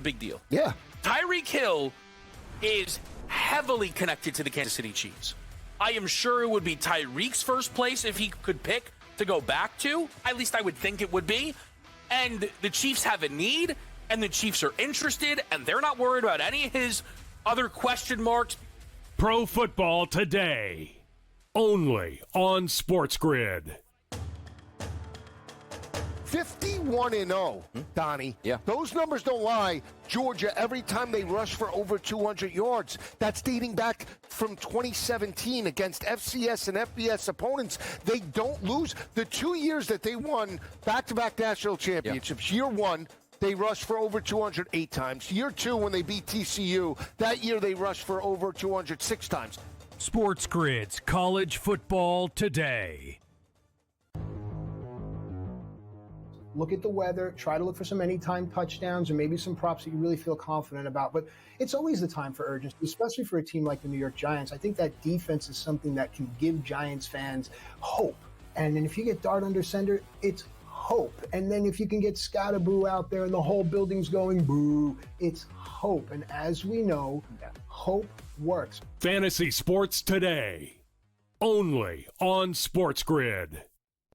big deal. Yeah. Tyreek Hill is heavily connected to the Kansas City Chiefs. I am sure it would be Tyreek's first place if he could pick to go back to. At least I would think it would be. And the Chiefs have a need, and the Chiefs are interested, and they're not worried about any of his other question marks. Pro Football Today, only on SportsGrid. 51-0, Donnie. Yeah. Those numbers don't lie. Georgia, every time they rush for over 200 yards, that's dating back from 2017 against FCS and FBS opponents. They don't lose. The 2 years that they won back-to-back national championships, Year one, they rushed for over 208 times. Year two, when they beat TCU, that year they rushed for over 206 times. SportsGrid's College Football Today. Look at the weather, try to look for some anytime touchdowns or maybe some props that you really feel confident about. But it's always the time for urgency, especially for a team like the New York Giants. I think that defense is something that can give Giants fans hope. And then if you get Dart under center, it's hope. And then if you can get Scatterboo out there and the whole building's going boo, it's hope. And as we know, hope works. Fantasy Sports Today, only on SportsGrid.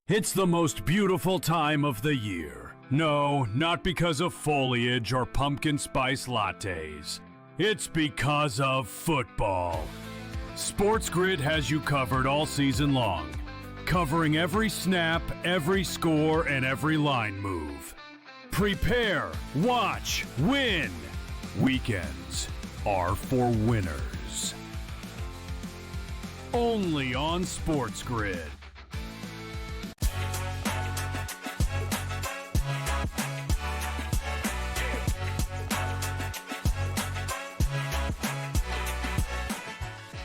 It's the most beautiful time of the year. No, not because of foliage or pumpkin spice lattes. It's because of football. SportsGrid has you covered all season long, covering every snap, every score, and every line move. Prepare, watch, win. Weekends are for winners. Only on SportsGrid.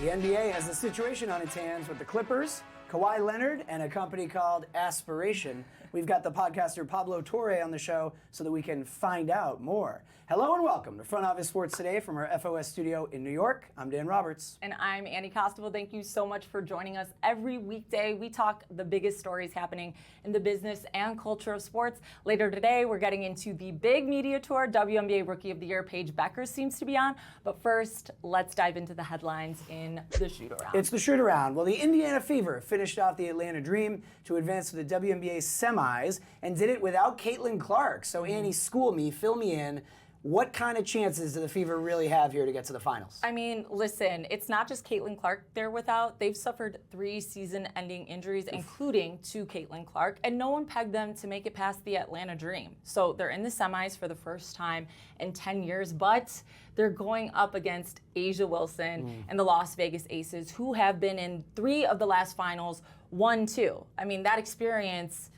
The NBA has a situation on its hands with the Clippers, Kawhi Leonard, and a company called Aspiration. We've got the podcaster Pablo Torre on the show so that we can find out more. Hello and welcome to Front Office Sports Today from our FOS studio in New York. I'm Dan Roberts. And I'm Annie Costabile. Thank you so much for joining us. Every weekday, we talk the biggest stories happening in the business and culture of sports. Later today, we're getting into the big media tour. WNBA Rookie of the Year, Paige Becker, seems to be on. But first, let's dive into the headlines in the shoot-around. It's the shoot-around. Well, the Indiana Fever finished off the Atlanta Dream to advance to the WNBA semis and did it without Caitlin Clark. So, Annie, school me, fill me in. What kind of chances do the Fever really have here to get to the finals? I mean, listen, it's not just Caitlin Clark they're without. They've suffered 3 season-ending injuries, including to Caitlin Clark, and no one pegged them to make it past the Atlanta Dream. So they're in the semis for the first time in 10 years, but they're going up against Asia Wilson and the Las Vegas Aces, who have been in 3 of the last finals, 1-2. I mean, that experience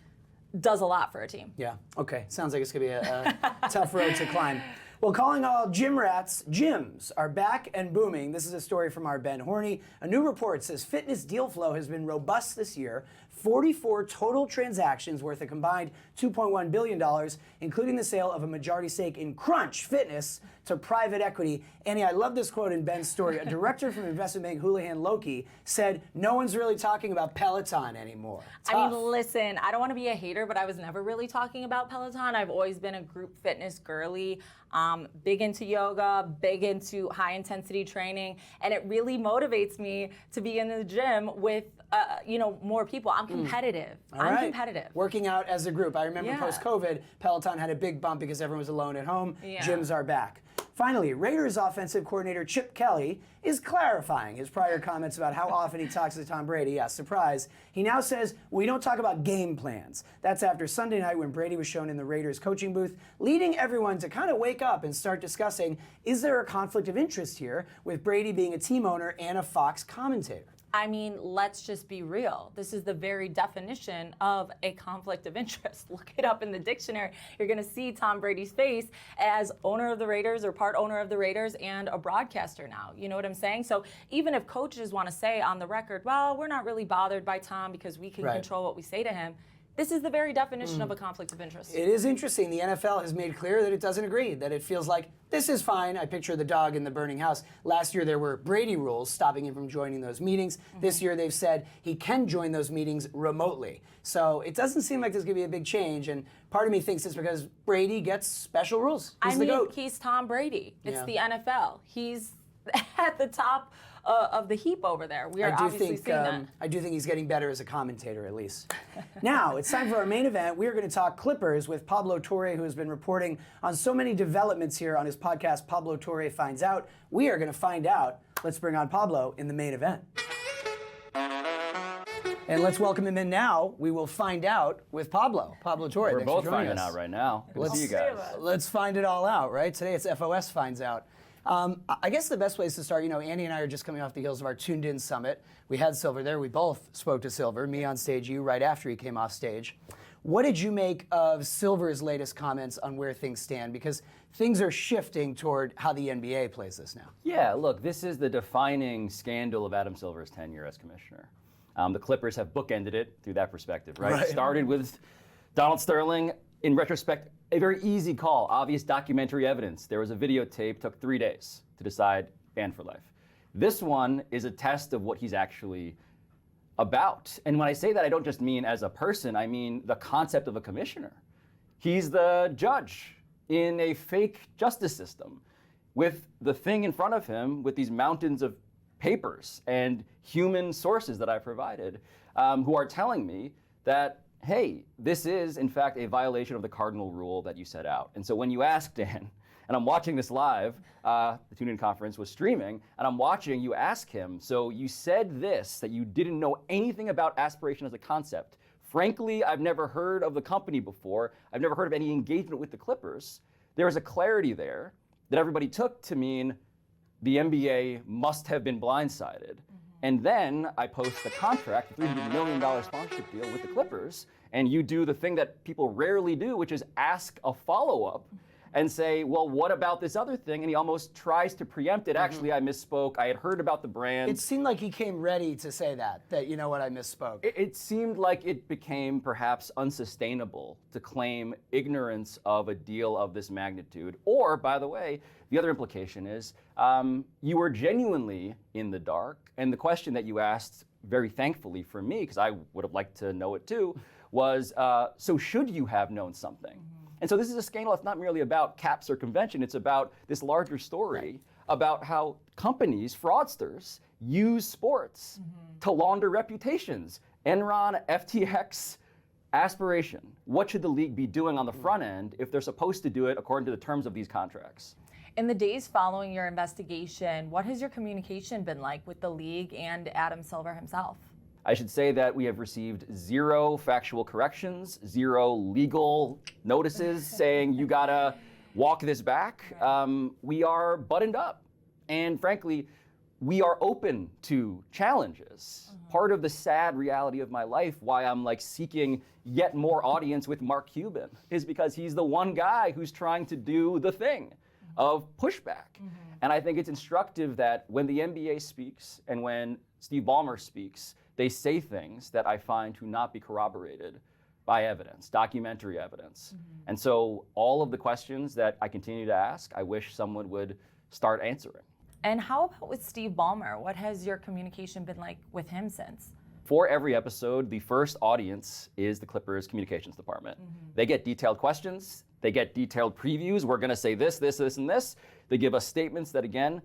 does a lot for a team. Yeah, okay. Sounds like it's going to be a tough road to climb. Well, calling all gym rats, gyms are back and booming. This is a story from our Ben Horney. A new report says fitness deal flow has been robust this year. 44 total transactions worth a combined $2.1 billion, including the sale of a majority stake in Crunch Fitness to private equity. Annie, I love this quote in Ben's story. A director from investment bank Houlihan Lokey said, "No one's really talking about Peloton anymore." Tough. I mean, listen, I don't want to be a hater, but I was never really talking about Peloton. I've always been a group fitness girly, big into yoga, big into high-intensity training, and it really motivates me to be in the gym with, more people. I'm competitive. I'm competitive. Working out as a group. I remember post-COVID, Peloton had a big bump because everyone was alone at home. Yeah. Gyms are back. Finally, Raiders offensive coordinator Chip Kelly is clarifying his prior comments about how often he talks to Tom Brady. Yeah, surprise. He now says, we don't talk about game plans. That's after Sunday night when Brady was shown in the Raiders coaching booth, leading everyone to kind of wake up and start discussing, is there a conflict of interest here with Brady being a team owner and a Fox commentator? I mean, let's just be real. This is the very definition of a conflict of interest. Look it up in the dictionary. You're going to see Tom Brady's face as owner of the Raiders or part owner of the Raiders and a broadcaster now. You know what I'm saying? So even if coaches want to say on the record, well, we're not really bothered by Tom because we can control what we say to him, This is the very definition of a conflict of interest. It is interesting. The NFL has made clear that it doesn't agree, that it feels like this is fine. I picture the dog in the burning house. Last year, there were Brady rules stopping him from joining those meetings. This year, they've said he can join those meetings remotely. So it doesn't seem like there's going to be a big change. And part of me thinks it's because Brady gets special rules. He's the GOAT. He's Tom Brady. It's Yeah. the NFL. He's at the top of the heap over there. We are obviously seeing that. I do think he's getting better as a commentator, at least. Now, it's time for our main event. We are going to talk Clippers with Pablo Torre, who has been reporting on so many developments here on his podcast, Pablo Torre Finds Out. We are going to find out. Let's bring on Pablo in the main event. And let's welcome him in now. We will find out with Pablo. Pablo Torre, We're thanks both for joining finding us. out right now. Good to see you guys. Let's find it all out, right? Today it's FOS Finds Out. I guess the best place to start, Andy and I are just coming off the heels of our Tuned In Summit. We had Silver there. We both spoke to Silver, me on stage, you right after he came off stage. What did you make of Silver's latest comments on where things stand? Because things are shifting toward how the NBA plays this now. Yeah, look, this is the defining scandal of Adam Silver's tenure as commissioner. The Clippers have bookended it through that perspective, right? Started with Donald Sterling. In retrospect, a very easy call, obvious documentary evidence. There was a videotape, took 3 days to decide ban for life. This one is a test of what he's actually about. And when I say that, I don't just mean as a person, I mean the concept of a commissioner. He's the judge in a fake justice system with the thing in front of him with these mountains of papers and human sources that I provided who are telling me that, hey, this is, in fact, a violation of the cardinal rule that you set out. And so when you ask Dan, and I'm watching this live, the Tune-In Conference was streaming, and I'm watching you ask him, so you said this, that you didn't know anything about aspiration as a concept. Frankly, I've never heard of the company before. I've never heard of any engagement with the Clippers. There was a clarity there that everybody took to mean the NBA must have been blindsided. And then I post the contract, $300 million sponsorship deal with the Clippers, and you do the thing that people rarely do, which is ask a follow-up and say, well, what about this other thing? And he almost tries to preempt it. Actually, I misspoke. I had heard about the brand. It seemed like he came ready to say that you know what, I misspoke. It seemed like it became perhaps unsustainable to claim ignorance of a deal of this magnitude. Or, by the way, the other implication is you were genuinely in the dark. And the question that you asked, very thankfully for me, because I would have liked to know it too, was, so should you have known something? And so this is a scandal that's not merely about cap circumvention, it's about this larger story about how companies, fraudsters, use sports to launder reputations. Enron, FTX, aspiration. What should the league be doing on the front end if they're supposed to do it according to the terms of these contracts? In the days following your investigation, what has your communication been like with the league and Adam Silver himself? I should say that we have received 0 factual corrections, 0 legal notices saying you gotta walk this back. We are buttoned up. And frankly, we are open to challenges. Part of the sad reality of my life, why I'm like seeking yet more audience with Mark Cuban, is because he's the one guy who's trying to do the thing of pushback. And I think it's instructive that when the NBA speaks and when Steve Ballmer speaks, they say things that I find to not be corroborated by evidence, documentary evidence. And so all of the questions that I continue to ask, I wish someone would start answering. And how about with Steve Ballmer? What has your communication been like with him since? For every episode, the first audience is the Clippers communications department. They get detailed questions, they get detailed previews. We're gonna say this, this, this, and this. They give us statements that, again,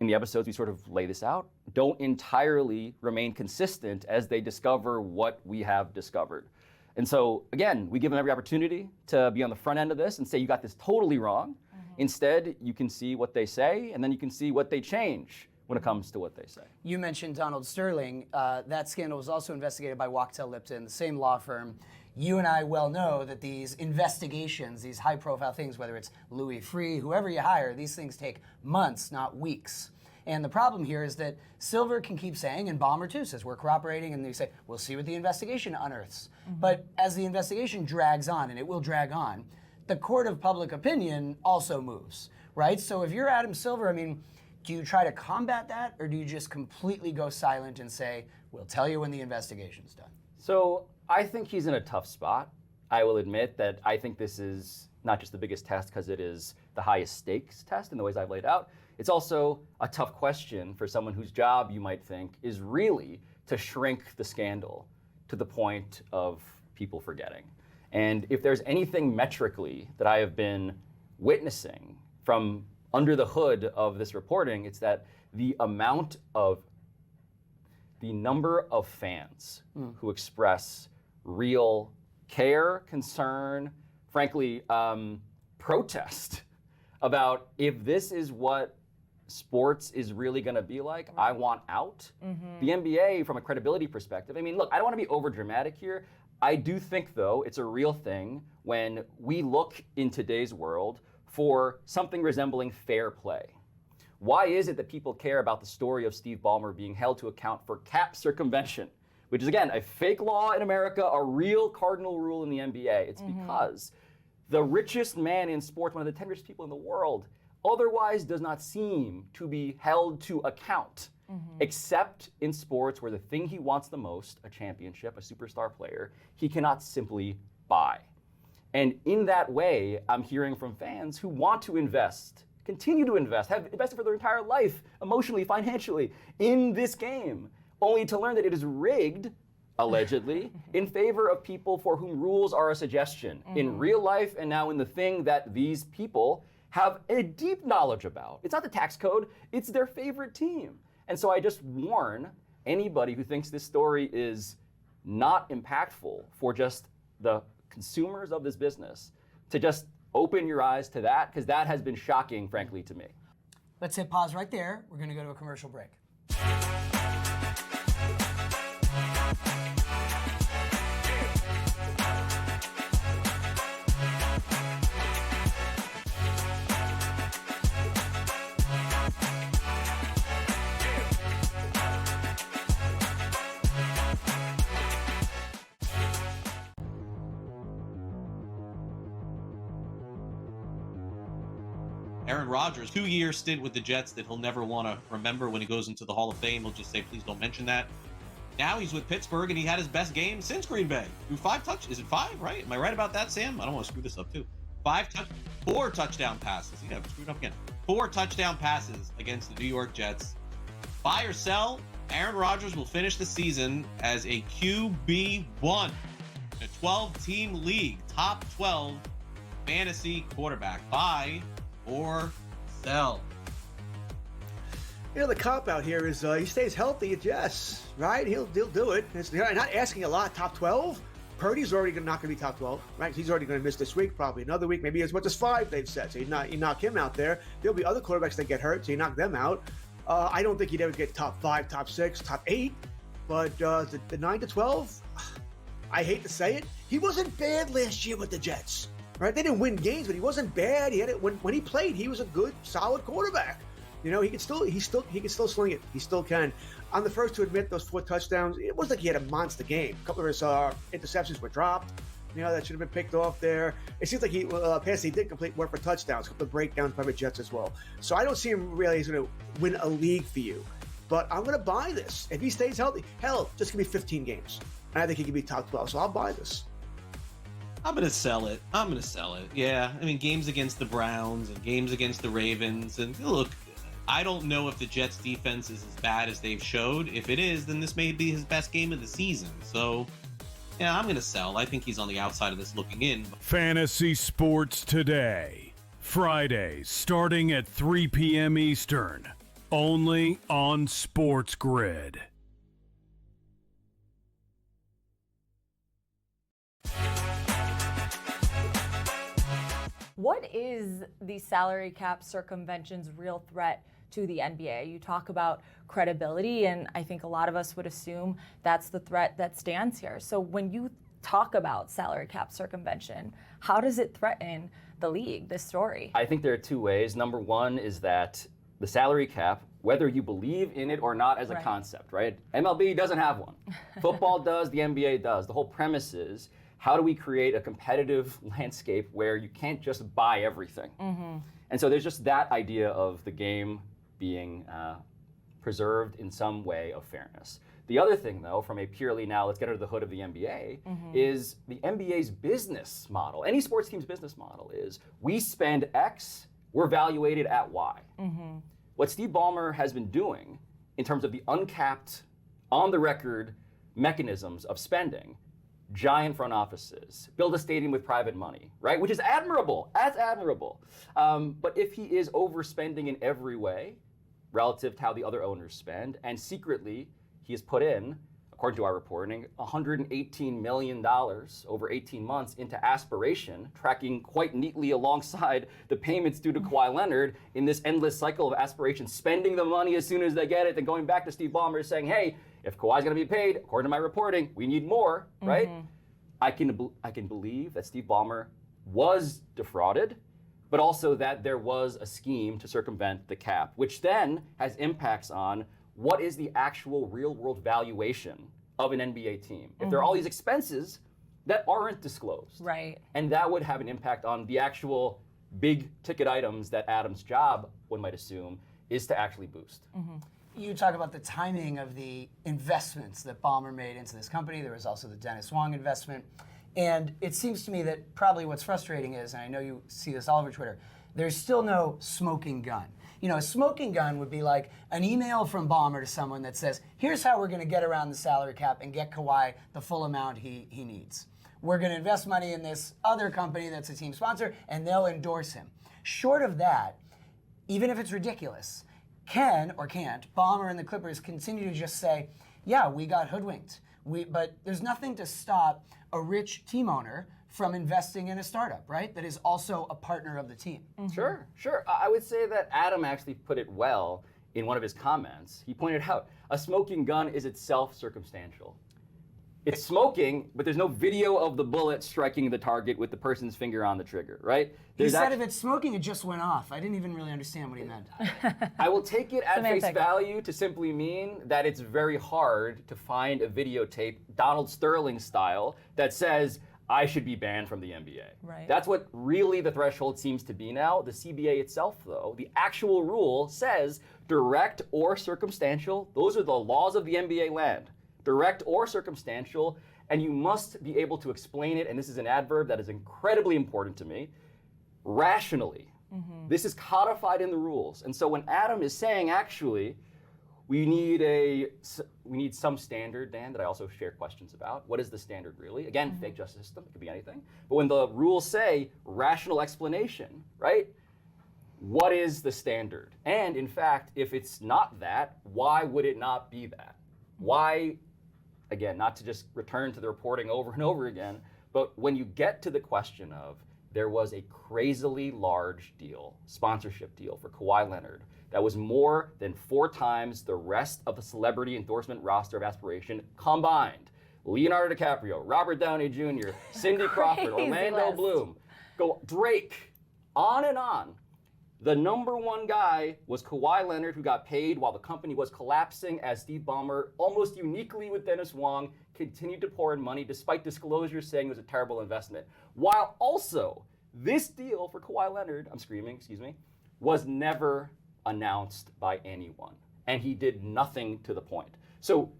in the episodes we sort of lay this out, don't entirely remain consistent as they discover what we have discovered. And so, again, we give them every opportunity to be on the front end of this and say, you got this totally wrong. Instead, you can see what they say, and then you can see what they change when it comes to what they say. You mentioned Donald Sterling. That scandal was also investigated by Wachtell Lipton, the same law firm. You and I well know that these investigations, these high-profile things, whether it's Louis Freeh, whoever you hire, these things take months, not weeks. And the problem here is that Silver can keep saying, and Ballmer too says, we're cooperating, and they say, we'll see what the investigation unearths. But as the investigation drags on, and it will drag on, the court of public opinion also moves, right? So if you're Adam Silver, I mean, do you try to combat that, or do you just completely go silent and say, we'll tell you when the investigation's done? So I think he's in a tough spot. I will admit that I think this is not just the biggest test because it is the highest stakes test in the ways I've laid out. It's also a tough question for someone whose job, you might think, is really to shrink the scandal to the point of people forgetting. And if there's anything metrically that I have been witnessing from under the hood of this reporting, it's that the number of fans who express real care, concern, frankly, protest about if this is what sports is really going to be like, I want out. The NBA, from a credibility perspective, I mean, look, I don't want to be over dramatic here. I do think, though, it's a real thing when we look in today's world for something resembling fair play. Why is it that people care about the story of Steve Ballmer being held to account for cap circumvention, which is, again, a fake law in America, a real cardinal rule in the NBA? It's because the richest man in sports, one of the 10 richest people in the world, otherwise does not seem to be held to account, except in sports where the thing he wants the most, a championship, a superstar player, he cannot simply buy. And in that way, I'm hearing from fans who want to invest, continue to invest, have invested for their entire life, emotionally, financially, in this game, only to learn that it is rigged, allegedly, in favor of people for whom rules are a suggestion in real life and now in the thing that these people have a deep knowledge about. It's not the tax code, it's their favorite team. And so I just warn anybody who thinks this story is not impactful for just the consumers of this business to just open your eyes to that, because that has been shocking, frankly, to me. Let's hit pause right there. We're going to go to a commercial break. Aaron Rodgers, 2-year stint with the Jets that he'll never want to remember when he goes into the Hall of Fame. He'll just say, please don't mention that. Now he's with Pittsburgh, and he had his best game since Green Bay. Threw 5 touchdowns. Is it 5, right? Am I right about that, Sam? I don't want to screw this up, too. 4 touchdown passes. Yeah, I screwed up again. 4 touchdown passes against the New York Jets. Buy or sell, Aaron Rodgers will finish the season as a QB1 in a 12-team league, top 12 fantasy quarterback. Buy or sell. You know, the cop out here is he stays healthy, yes, right? He'll do it. They're not asking a lot. Top 12. Purdy's already not going to be top 12, right? He's already going to miss this week, probably another week, maybe as much as 5. They've said. So you knock him out there. There'll be other quarterbacks that get hurt, so you knock them out. I don't think he'd ever get top 5, top 6, top 8. But the 9 to 12, I hate to say it, he wasn't bad last year with the Jets. Right? They didn't win games, but he wasn't bad. He had it when he played. He was a good, solid quarterback. You know, he can still sling it. He still can. I'm the first to admit those 4 touchdowns. It wasn't like he had a monster game. A couple of his interceptions were dropped. You know, that should have been picked off there. It seems like he did complete more for touchdowns. A couple of breakdowns by the Jets as well. So I don't see him really as going to win a league for you. But I'm going to buy this if he stays healthy. Hell, just give me 15 games, and I think he can be top 12. So I'll buy this. I'm going to sell it. Yeah. I mean, games against the Browns and games against the Ravens. And look, I don't know if the Jets defense is as bad as they've showed. If it is, then this may be his best game of the season. So, yeah, I'm going to sell. I think he's on the outside of this looking in. Fantasy Sports Today. Fridays starting at 3 p.m. Eastern. Only on SportsGrid. What is the salary cap circumvention's real threat to the NBA? You talk about credibility, and I think a lot of us would assume that's the threat that stands here. So when you talk about salary cap circumvention, how does it threaten the league, this story? I think there are 2 ways. Number one is that the salary cap, whether you believe in it or not as a concept, right? MLB doesn't have one. Football does, the NBA does. The whole premise is, how do we create a competitive landscape where you can't just buy everything? And so there's just that idea of the game being preserved in some way of fairness. The other thing, though, from a purely now let's get under the hood of the NBA, is the NBA's business model. Any sports team's business model is we spend X, we're valuated at Y. What Steve Ballmer has been doing in terms of the uncapped, on-the-record mechanisms of spending, giant front offices, build a stadium with private money, right? Which is admirable, but if he is overspending in every way relative to how the other owners spend, and secretly he has put in, according to our reporting, $118 million over 18 months into aspiration, tracking quite neatly alongside the payments due to Kawhi Leonard in this endless cycle of aspiration, spending the money as soon as they get it, then going back to Steve Ballmer saying, hey, if Kawhi's going to be paid, according to my reporting, we need more, right? I can believe that Steve Ballmer was defrauded, but also that there was a scheme to circumvent the cap, which then has impacts on what is the actual real-world valuation of an NBA team. If there are all these expenses that aren't disclosed. Right. And that would have an impact on the actual big ticket items that Adam's job, one might assume, is to actually boost. You talk about the timing of the investments that Ballmer made into this company. There was also the Dennis Wong investment. And it seems to me that probably what's frustrating is, and I know you see this all over Twitter, there's still no smoking gun. You know, a smoking gun would be like an email from Ballmer to someone that says, here's how we're going to get around the salary cap and get Kawhi the full amount he needs. We're going to invest money in this other company that's a team sponsor, and they'll endorse him. Short of that, even if it's ridiculous, can or can't Ballmer and the Clippers continue to just say, yeah, we got hoodwinked. But there's nothing to stop a rich team owner from investing in a startup, right? That is also a partner of the team. Sure. I would say that Adam actually put it well in one of his comments. He pointed out, a smoking gun is itself circumstantial. It's smoking, but there's no video of the bullet striking the target with the person's finger on the trigger, right? He said if it's smoking, it just went off. I didn't even really understand what he meant. I will take it at face value to simply mean that it's very hard to find a videotape, Donald Sterling style, that says, I should be banned from the NBA. Right. That's what really the threshold seems to be now. The CBA itself, though, the actual rule says direct or circumstantial. Those are the laws of the NBA land. Direct or circumstantial, and you must be able to explain it, and this is an adverb that is incredibly important to me, rationally. This is codified in the rules. And so when Adam is saying, actually, we need some standard, Dan, that I also share questions about. What is the standard really? Again, fake justice system, it could be anything. But when the rules say rational explanation, right? What is the standard? And in fact, if it's not that, why would it not be that? Why, again, not to just return to the reporting over and over again, but when you get to the question of there was a crazily large deal, sponsorship deal for Kawhi Leonard that was more than 4 times the rest of the celebrity endorsement roster of aspiration combined. Leonardo DiCaprio, Robert Downey Jr., Cindy Crawford, Orlando Bloom, Drake, on and on. The number one guy was Kawhi Leonard, who got paid while the company was collapsing as Steve Ballmer, almost uniquely with Dennis Wong, continued to pour in money despite disclosures saying it was a terrible investment. While also, this deal for Kawhi Leonard, was never announced by anyone. And he did nothing to the point. So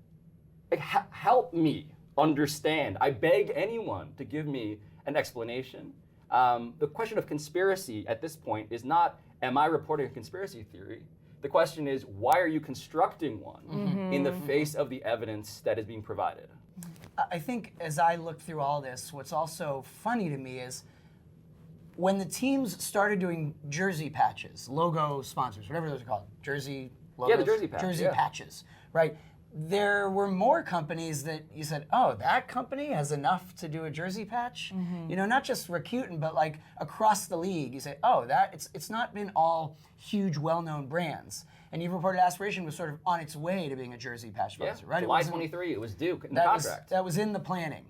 help me understand. I beg anyone to give me an explanation. The question of conspiracy at this point is not, am I reporting a conspiracy theory? The question is, why are you constructing one in the face of the evidence that is being provided? I think as I look through all this, what's also funny to me is when the teams started doing jersey patches, logo sponsors, whatever those are called, jersey logos, the jersey patch, patches, right? There were more companies that you said, oh, that company has enough to do a jersey patch? You know, not just Rakuten, but like across the league. You say, oh, it's not been all huge, well-known brands. And you've reported Aspiration was sort of on its way to being a jersey patch sponsor, right? July 23, it was due in the contract. That was in the planning.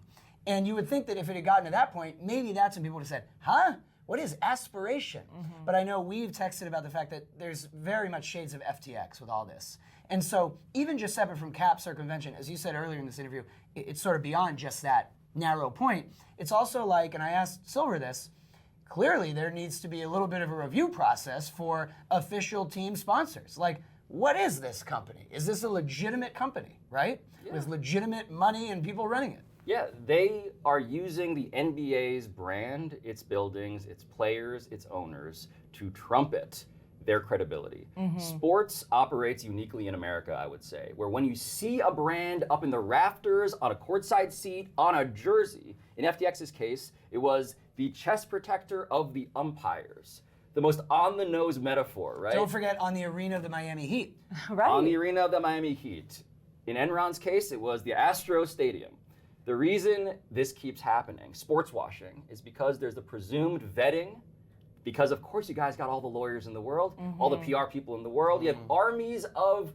And you would think that if it had gotten to that point, maybe that's when people would have said, huh? What is aspiration? But I know we've texted about the fact that there's very much shades of FTX with all this. And so even just separate from cap circumvention, as you said earlier in this interview, it's sort of beyond just that narrow point. It's also like, and I asked Silver this, clearly there needs to be a little bit of a review process for official team sponsors. Like, what is this company? Is this a legitimate company, right? Yeah. With legitimate money and people running it? Yeah, they are using the NBA's brand, its buildings, its players, its owners to trumpet their credibility. Sports operates uniquely in America, I would say, where when you see a brand up in the rafters, on a courtside seat, on a jersey, in FTX's case, it was the chest protector of the umpires. The most on-the-nose metaphor, right? Don't forget on the arena of the Miami Heat. Right. On the arena of the Miami Heat. In Enron's case, it was the Astro Stadium. The reason this keeps happening, sports washing, is because there's the presumed vetting, because of course you guys got all the lawyers in the world, all the PR people in the world. You have armies of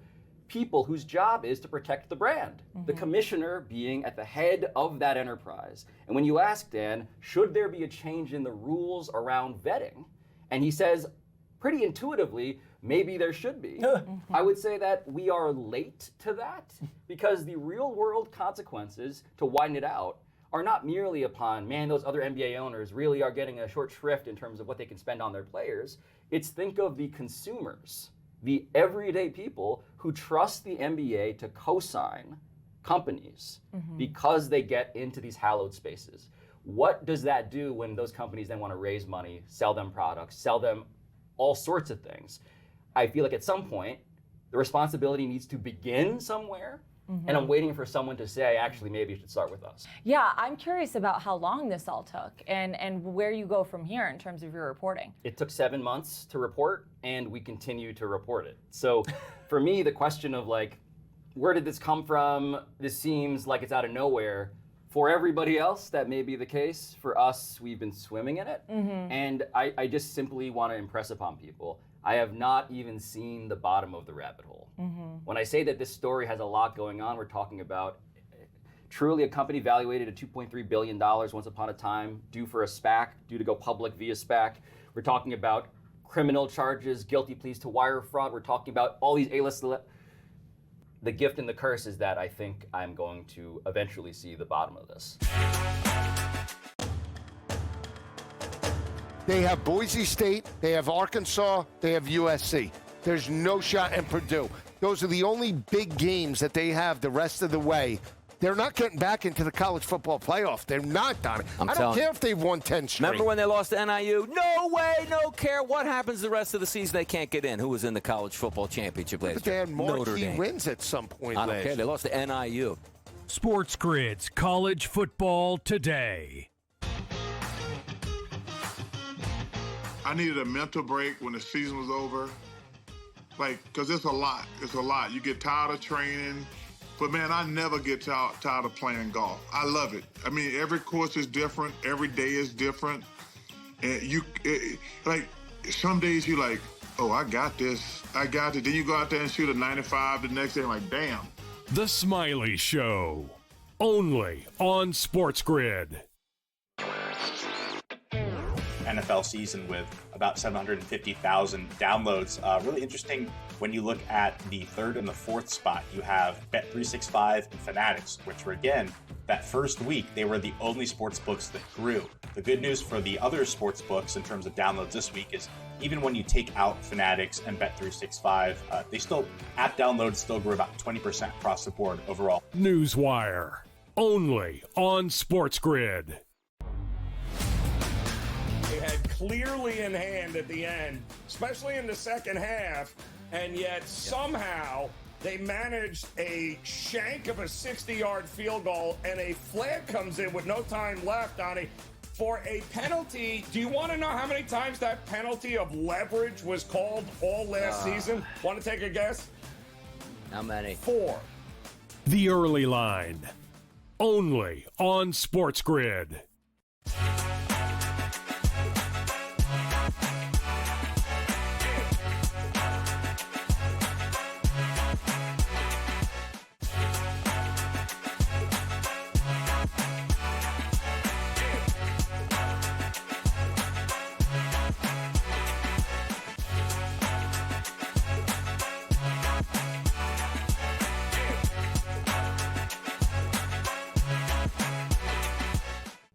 people whose job is to protect the brand. The commissioner being at the head of that enterprise. And when you ask Dan, should there be a change in the rules around vetting? And he says, pretty intuitively, maybe there should be. I would say that we are late to that because the real world consequences, to widen it out, are not merely upon, man, those other NBA owners really are getting a short shrift in terms of what they can spend on their players. It's think of the consumers, the everyday people who trust the NBA to co-sign companies because they get into these hallowed spaces. What does that do when those companies then want to raise money, sell them products, sell them all sorts of things? I feel like at some point, the responsibility needs to begin somewhere. And I'm waiting for someone to say, actually, maybe you should start with us. Yeah, I'm curious about how long this all took and where you go from here in terms of your reporting. It took 7 months to report, and we continue to report it. So for me, the question of like, where did this come from? This seems like it's out of nowhere. For everybody else, that may be the case. For us, we've been swimming in it. And I just simply want to impress upon people, I have not even seen the bottom of the rabbit hole. When I say that this story has a lot going on, we're talking about truly a company valuated at $2.3 billion once upon a time, due for a SPAC, due to go public via SPAC. We're talking about criminal charges, guilty pleas to wire fraud. We're talking about all these A-list. The gift and the curse is that I think I'm going to eventually see the bottom of this. They have Boise State, they have Arkansas, they have USC. There's no shot in Purdue. Those are the only big games that they have the rest of the way. They're not getting back into the college football playoff. They're not, Donnie. I don't care if they've won 10 straight. Remember when they lost to NIU? No way, no care. What happens the rest of the season? They can't get in. Who was in the college football championship last year? But they had Notre marquee Dame. wins at some point I don't last care. They lost to NIU. SportsGrid's College Football Today. I needed a mental break when the season was over. Like, because it's a lot. It's a lot. You get tired of training. But, man, I never get tired of playing golf. I love it. I mean, every course is different. Every day is different. And like, some days you're like, oh, I got this. I got it. Then you go out there and shoot a 95 the next day. I'm like, damn. The Smiley Show. Only on SportsGrid. NFL season with about 750,000 downloads. Really interesting when you look at the third and the fourth spot. You have Bet365 and Fanatics, which were, again, that first week, they were the only sports books that grew. The good news for the other sports books in terms of downloads this week is even when you take out Fanatics and Bet365, app downloads still grew about 20% across the board overall. Newswire. Only on SportsGrid. They had clearly in hand at the end, especially in the second half, and yet somehow they managed a shank of a 60-yard field goal, and a flag comes in with no time left on it for a penalty. Do you want to know how many times that penalty of leverage was called all last season? Want to take a guess? How many? 4. The Early Line. Only on SportsGrid.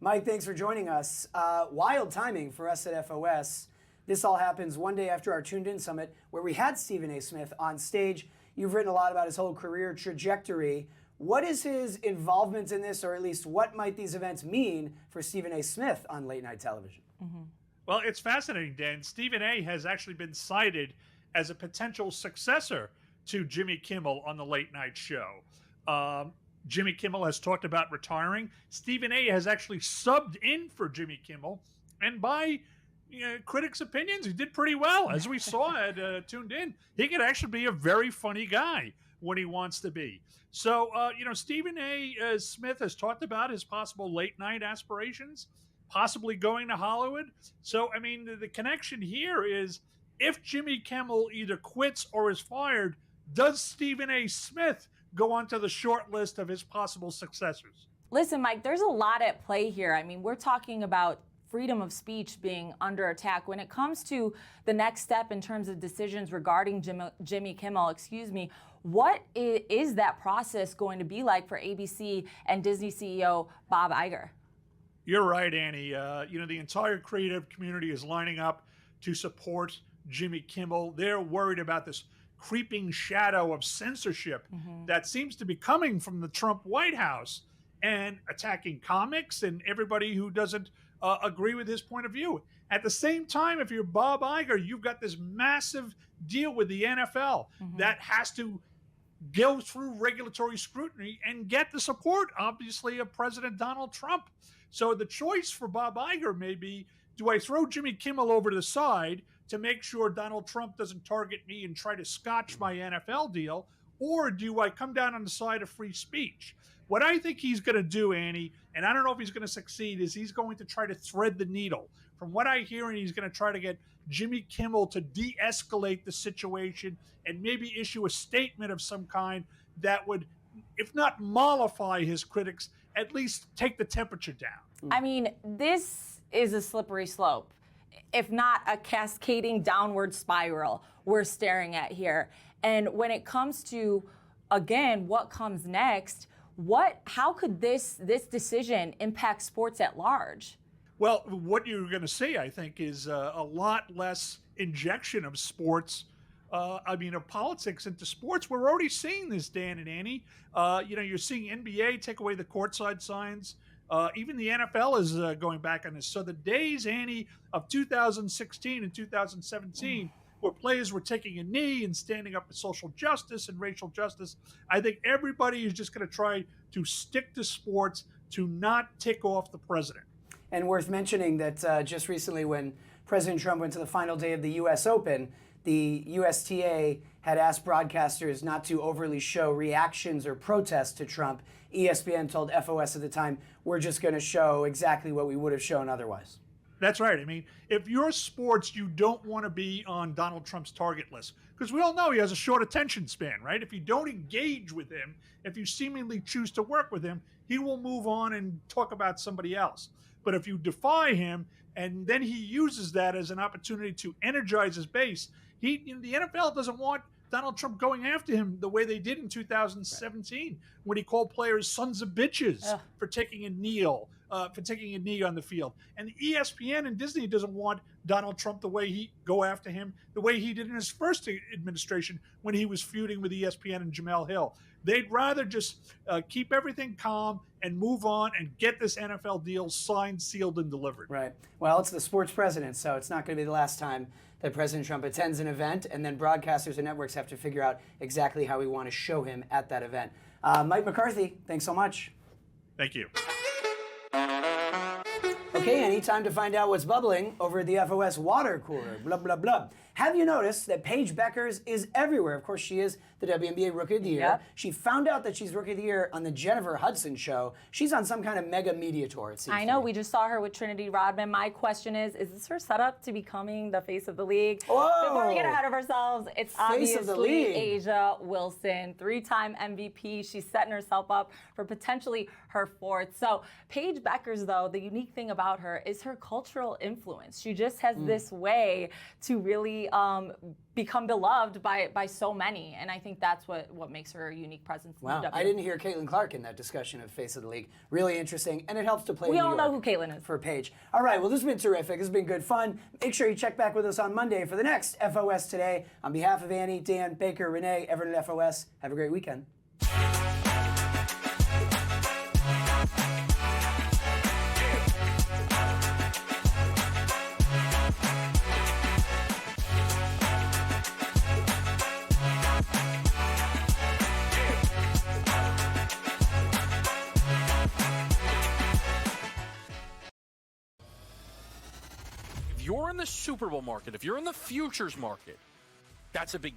Mike, thanks for joining us. Wild timing for us at FOS. This all happens one day after our Tuned In Summit, where we had Stephen A. Smith on stage. You've written a lot about his whole career trajectory. What is his involvement in this, or at least what might these events mean for Stephen A. Smith on late night television? Well, it's fascinating, Dan. Stephen A. has actually been cited as a potential successor to Jimmy Kimmel on the late night show. Jimmy Kimmel has talked about retiring. Stephen A. has actually subbed in for Jimmy Kimmel, and by critics' opinions, he did pretty well. As we saw at Tuned In, he could actually be a very funny guy when he wants to be. So, Stephen A. Smith has talked about his possible late night aspirations, possibly going to Hollywood. So, I mean, the connection here is if Jimmy Kimmel either quits or is fired, does Stephen A. Smith go onto the short list of his possible successors? Listen, Mike, there's a lot at play here. I mean, we're talking about freedom of speech being under attack. When it comes to the next step in terms of decisions regarding Jimmy Kimmel, what is that process going to be like for ABC and Disney CEO Bob Iger? You're right, Annie. The entire creative community is lining up to support Jimmy Kimmel. They're worried about this creeping shadow of censorship that seems to be coming from the Trump White House and attacking comics and everybody who doesn't agree with his point of view. At the same time, if you're Bob Iger, you've got this massive deal with the NFL that has to go through regulatory scrutiny and get the support, obviously, of President Donald Trump. So the choice for Bob Iger may be, do I throw Jimmy Kimmel over to the side to make sure Donald Trump doesn't target me and try to scotch my NFL deal, or do I come down on the side of free speech? What I think he's going to do, Annie, and I don't know if he's going to succeed, is he's going to try to thread the needle. From what I hear, and he's going to try to get Jimmy Kimmel to de-escalate the situation and maybe issue a statement of some kind that would, if not mollify his critics, at least take the temperature down. I mean, this is a slippery slope, if not a cascading downward spiral we're staring at here. And when it comes to, again, what comes next, how could this decision impact sports at large? Well, what you're going to see, I think, is a lot less injection of sports, of politics into sports. We're already seeing this, Dan and Annie. You're seeing NBA take away the courtside signs. Even the NFL is going back on this. So the days, Annie, of 2016 and 2017, where players were taking a knee and standing up for social justice and racial justice, I think everybody is just going to try to stick to sports to not tick off the president. And worth mentioning that just recently when President Trump went to the final day of the U.S. Open, the USTA had asked broadcasters not to overly show reactions or protests to Trump. ESPN told FOS at the time, we're just going to show exactly what we would have shown otherwise. That's right. I mean, if you're sports, you don't want to be on Donald Trump's target list, because we all know he has a short attention span, right? If you don't engage with him, if you seemingly choose to work with him, he will move on and talk about somebody else. But if you defy him and then he uses that as an opportunity to energize his base, the NFL doesn't want Donald Trump going after him the way they did in 2017 when he called players sons of bitches for taking a knee on the field. And the ESPN and Disney doesn't want Donald Trump the way he go after him the way he did in his first administration when he was feuding with ESPN and Jamel Hill. They'd rather just keep everything calm and move on and get this NFL deal signed, sealed, and delivered. Right. Well, it's the sports president, so it's not going to be the last time that President Trump attends an event, and then broadcasters and networks have to figure out exactly how we want to show him at that event. Mike McCarthy, thanks so much. Thank you. Okay, Annie, time to find out what's bubbling over at the FOS water cooler. Blah, blah, blah. Have you noticed that Paige Beckers is everywhere? Of course, she is the WNBA Rookie of the Year. Yep. She found out that she's Rookie of the Year on the Jennifer Hudson show. She's on some kind of mega media tour, it seems. I know, we just saw her with Trinity Rodman. My question is this her setup to becoming the face of the league? Whoa. Before we get ahead of ourselves, it's Face of the league. obviously Asia Wilson, 3-time MVP. She's setting herself up for potentially her fourth. So Paige Beckers, though, the unique thing about her is her cultural influence. She just has this way to really really become beloved by so many, and I think that's what makes her a unique presence. Wow, in the I didn't hear Caitlin Clark in that discussion of Face of the League. Really interesting, and it helps to play We in all New know York who Caitlin is. for Paige. All right, well, this has been terrific. This has been good fun. Make sure you check back with us on Monday for the next FOS Today. On behalf of Annie, Dan, Baker, Renee, everyone at FOS, have a great weekend. If you're in the Super Bowl market, if you're in the futures market, that's a big deal.